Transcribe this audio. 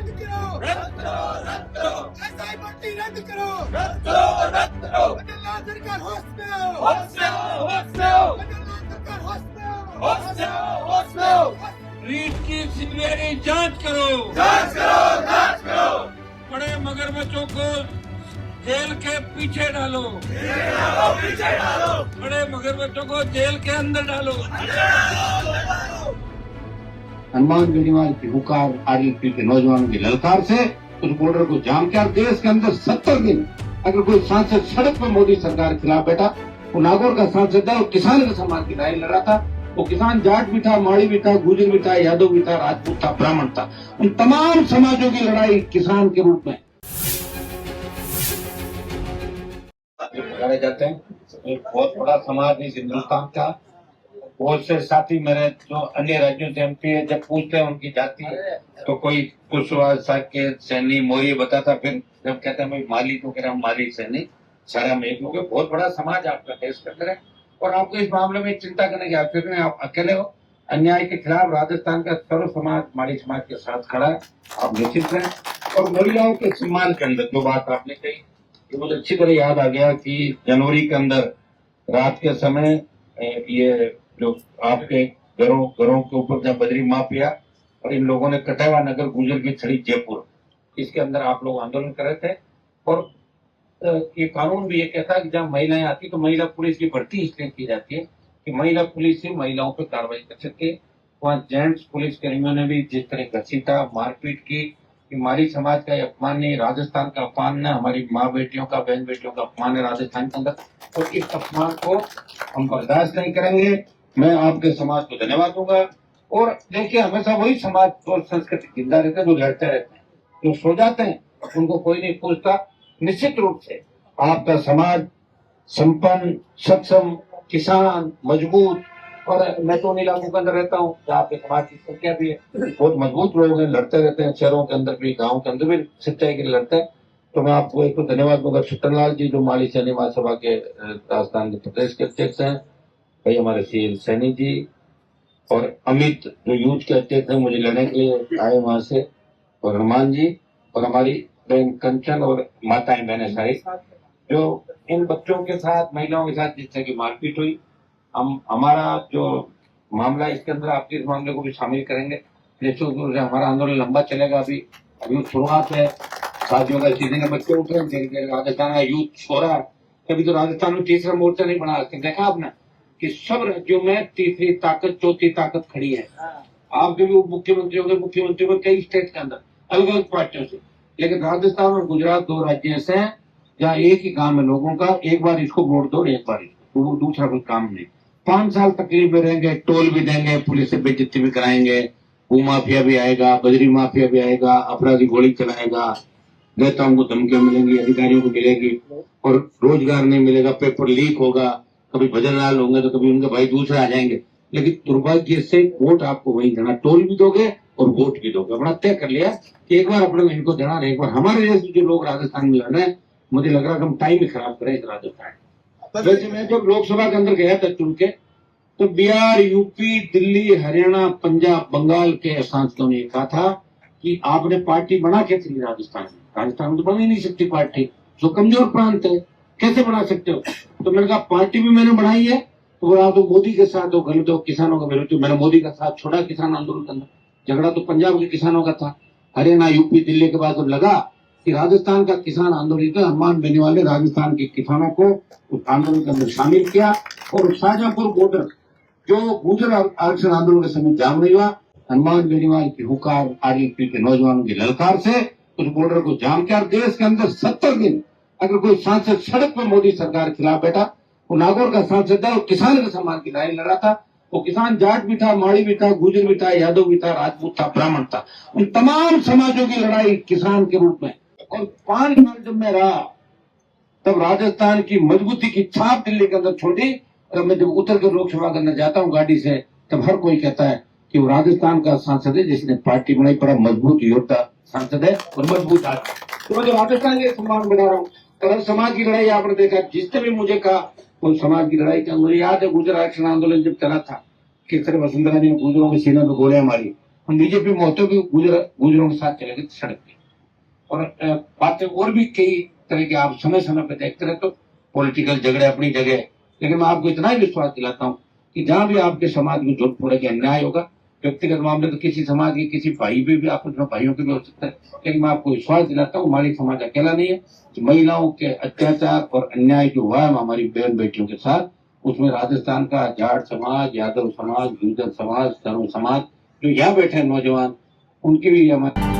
रद्द करो, रद्द करो, रद्द करो, एसआई भर्ती रद्द करो, रद्द करो, रद्द करो, बदलनाथ सरकार होश में आओ, होश में आओ, होश में आओ, बदलनाथ सरकार होश में आओ, होश में आओ, होश में आओ। रीट की सीबीआई जांच करो, जांच करो, जांच करो, बड़े मगरमच्छों को जेल के पीछे डालो, पीछे डालो, बड़े मगरमच्छों को जेल के अंदर डालो। हनुमान बेनीवाल की हुकार आरएलपी के नौजवानों की ललकार से उस बॉर्डर को जाम किया। देश के अंदर 70 दिन अगर कोई सांसद सड़क पर मोदी सरकार के खिलाफ बैठा, वो नागौर का सांसद था, वो किसान के सम्मान की लड़ाई लड़ रहा था। वो किसान जाट भी था, माड़ी भी था, गुजर भी था, यादव भी था, राजपूत था, ब्राह्मण था। उन तमाम समाजों की लड़ाई किसान के रूप में लड़े जाते हैं। एक बहुत बड़ा समाज इस हिंदुस्तान का। बहुत से साथी मेरे जो अन्य राज्यों से एमपी है, जब पूछते हैं उनकी जाति तो कोई कुशवाहा साकेत सैनी मोरी बताता, फिर जब कहते हैं भाई माली तो कह रहा माली सैनी सारा में एक लोग है। बहुत बड़ा समाज आपका देश के अंदर है और आपको इस मामले में चिंता करने की आवश्यकता नहीं। आप अकेले हो। अन्याय के खिलाफ राजस्थान का सर्व समाज माली समाज के साथ खड़ा है, आप निश्चित रहें। और महिलाओं के सम्मान के अंदर जो बात आपने कही, ये मुझे अच्छी तरह याद आ गया कि जनवरी के अंदर रात के समय ये जो आपके घरों के ऊपर जब बजरी माफिया और इन लोगों ने कटावा नगर गुजर की छड़ी जयपुर, इसके अंदर आप लोग आंदोलन कर रहे थे। और ये कानून भी ये कहता है कि जब महिलाएं आती तो महिला पुलिस की भर्ती इसलिए की जाती है कि महिला पुलिस से महिलाओं पर कार्रवाई कर सके। वहाँ जेंट्स पुलिस कर्मियों ने भी जिस तरह घसीटा मारपीट की, हमारी समाज का अपमान है, राजस्थान का अपमान है, हमारी माँ बेटियों का बहन बेटियों का अपमान है राजस्थान के अंदर। तो इस अपमान को हम बर्दाश्त नहीं करेंगे। मैं आपके समाज को धन्यवाद दूंगा। और देखिए, हमेशा वही समाज और संस्कृति जिंदा रहते हैं जो लड़ते रहते हैं, जो सो जाते हैं उनको कोई नहीं पूछता। निश्चित रूप से आपका समाज संपन्न, सक्षम, किसान, मजबूत। और मैं तो उन इलाकों के अंदर रहता हूँ जहाँ पे समाज की संख्या भी है, बहुत मजबूत लोग हैं, लड़ते रहते हैं, शहरों के अंदर भी गाँव के अंदर भी सच्चाई के लिए लड़ते हैं। तो मैं आपको एक तो धन्यवाद दूंगा। छुट्टनलाल जी जो माली सैनी महासभा के राजस्थान के प्रदेश के अध्यक्ष हैं, भाई हमारे सीएल सैनी जी और अमित जो यूथ के अध्यक्ष हैं, मुझे लड़ने के लिए आए वहां से, और हनुमान जी और हमारी बहन कंचन और माताएं बहनें सारी जो इन बच्चों के साथ महिलाओं के साथ जिस तरह की मारपीट हुई, हम हमारा जो मामला इसके अंदर आपके इस मामले को भी शामिल करेंगे। निश्चित रूप से हमारा आंदोलन लंबा चलेगा। अभी शुरुआत है, शादियों का सीजन है, बच्चे उठ रहे हैं, राजस्थान का यूथ सो रहा है। कभी तो राजस्थान में तीसरा मोर्चा नहीं बना सकते। देखा आपने कि सब राज्यों में तीसरी ताकत चौथी ताकत खड़ी है। आपके भी उप मुख्यमंत्री होंगे, मुख्यमंत्री होंगे कई स्टेट के अंदर अलग अलग पार्टियों से, लेकिन राजस्थान और गुजरात दो राज्य ऐसे हैं जहाँ एक ही काम है लोगों का, एक बार इसको वोट दो, एक बार इसको, वो दूसरा कोई काम नहीं। 5 साल तकलीफ में रहेंगे, टोल भी देंगे, पुलिस से बेइज्जती भी कराएंगे, भू माफिया भी आएगा, बजरी माफिया भी आएगा, अपराधी गोली चलाएगा, नेताओं को धमकियां मिलेंगी, अधिकारियों को मिलेगी, और रोजगार नहीं मिलेगा, पेपर लीक होगा, कभी भजन लाल होंगे तो कभी उनके भाई दूसरे आ जाएंगे। लेकिन दुर्भाग्य से वोट आपको वही देना, टोल भी दोगे और वोट भी दोगे। अपना तय कर लिया कि एक बार अपने इनको देना, एक बार हमारे जैसे जो लोग राजस्थान में लड़ रहे हैं, मुझे लग रहा है कि हम टाइम ही खराब करें इस राजस्थान। वैसे मैं जब लोकसभा के अंदर गया था चुन के, तो बिहार, यूपी, दिल्ली, हरियाणा, पंजाब, बंगाल के सांसदों ने कहा था कि आपने पार्टी बना कैसे ली राजस्थान में? राजस्थान में तो बन ही नहीं सकती पार्टी, जो कमजोर प्रांत है, कैसे बना सकते हो? तो मैंने कहा पार्टी भी मैंने बनाई है, तो बोला तो मोदी के साथ हो, गलत हो, किसानों का विरोध। मैंने मोदी का साथ छोड़ा किसान आंदोलन के अंदर। झगड़ा तो पंजाब के किसानों का था, हरियाणा, यूपी, दिल्ली के बाद जब लगा कि राजस्थान का किसान आंदोलन था, हनुमान बेनीवाल ने राजस्थान के किसानों को उस आंदोलन के अंदर शामिल किया। और शाहजहांपुर बॉर्डर जो गुजर आरक्षण आंदोलन के समय जाम नहीं हुआ, हनुमान बेनीवाल की हुकार आरएलपी के नौजवानों की ललकार से उस बॉर्डर को जाम किया। देश के अंदर 70 दिन अगर कोई सांसद सड़क पर मोदी सरकार के खिलाफ बैठा, वो नागौर का सांसद था, वो किसान के सम्मान की लड़ाई लड़ रहा था। वो किसान जाट भी था, माड़ी भी था, गुजर भी था, यादव भी था, राजपूत था, ब्राह्मण था। उन तमाम समाजों की लड़ाई किसान के रूप में। और 5 साल जब मैं रहा, तब राजस्थान की मजबूती की छाप दिल्ली के अंदर छोड़ी। और मैं जब उतर कर लोकसभा के अंदर जाता हूँ गाड़ी से, तब हर कोई कहता है कि वो राजस्थान का सांसद है जिसने पार्टी बनाई, बड़ा मजबूत योद्धा सांसद है और मजबूत आदमी। तो मैं जो राजस्थान के सम्मान बना रहा हूँ। और समाज की लड़ाई आपने देखा, जिसने भी मुझे कहा वो समाज की लड़ाई का। मुझे याद है गुजर आरक्षण आंदोलन जब चला था, किस तरह वसुंधरा जी ने गुजरों के सीने में गोलियां मारी, हम बीजेपी में होते भी गुजरों के साथ चले गए सड़क पे। और बातें और भी कई तरह के आप समय समय पर देखते रहे, तो पॉलिटिकल झगड़े अपनी जगह है। लेकिन मैं आपको इतना ही विश्वास दिलाता हूँ कि जहां भी आपके समाज में झूठ फोड़े के अन्याय होगा, व्यक्तिगत मामले तो किसी समाज के किसी भाई भी आपस में भाइयों के भी हो सकता है, लेकिन मैं आपको विश्वास दिलाता हूँ मालिक समाज अकेला नहीं है। महिलाओं के अत्याचार और अन्याय जो हुआ है हमारी बहन बेटियों के साथ, उसमें राजस्थान का जाट समाज, यादव समाज, गुर्जर समाज, धर्म समाज जो यहाँ बैठे हैं नौजवान, उनकी भी हमारे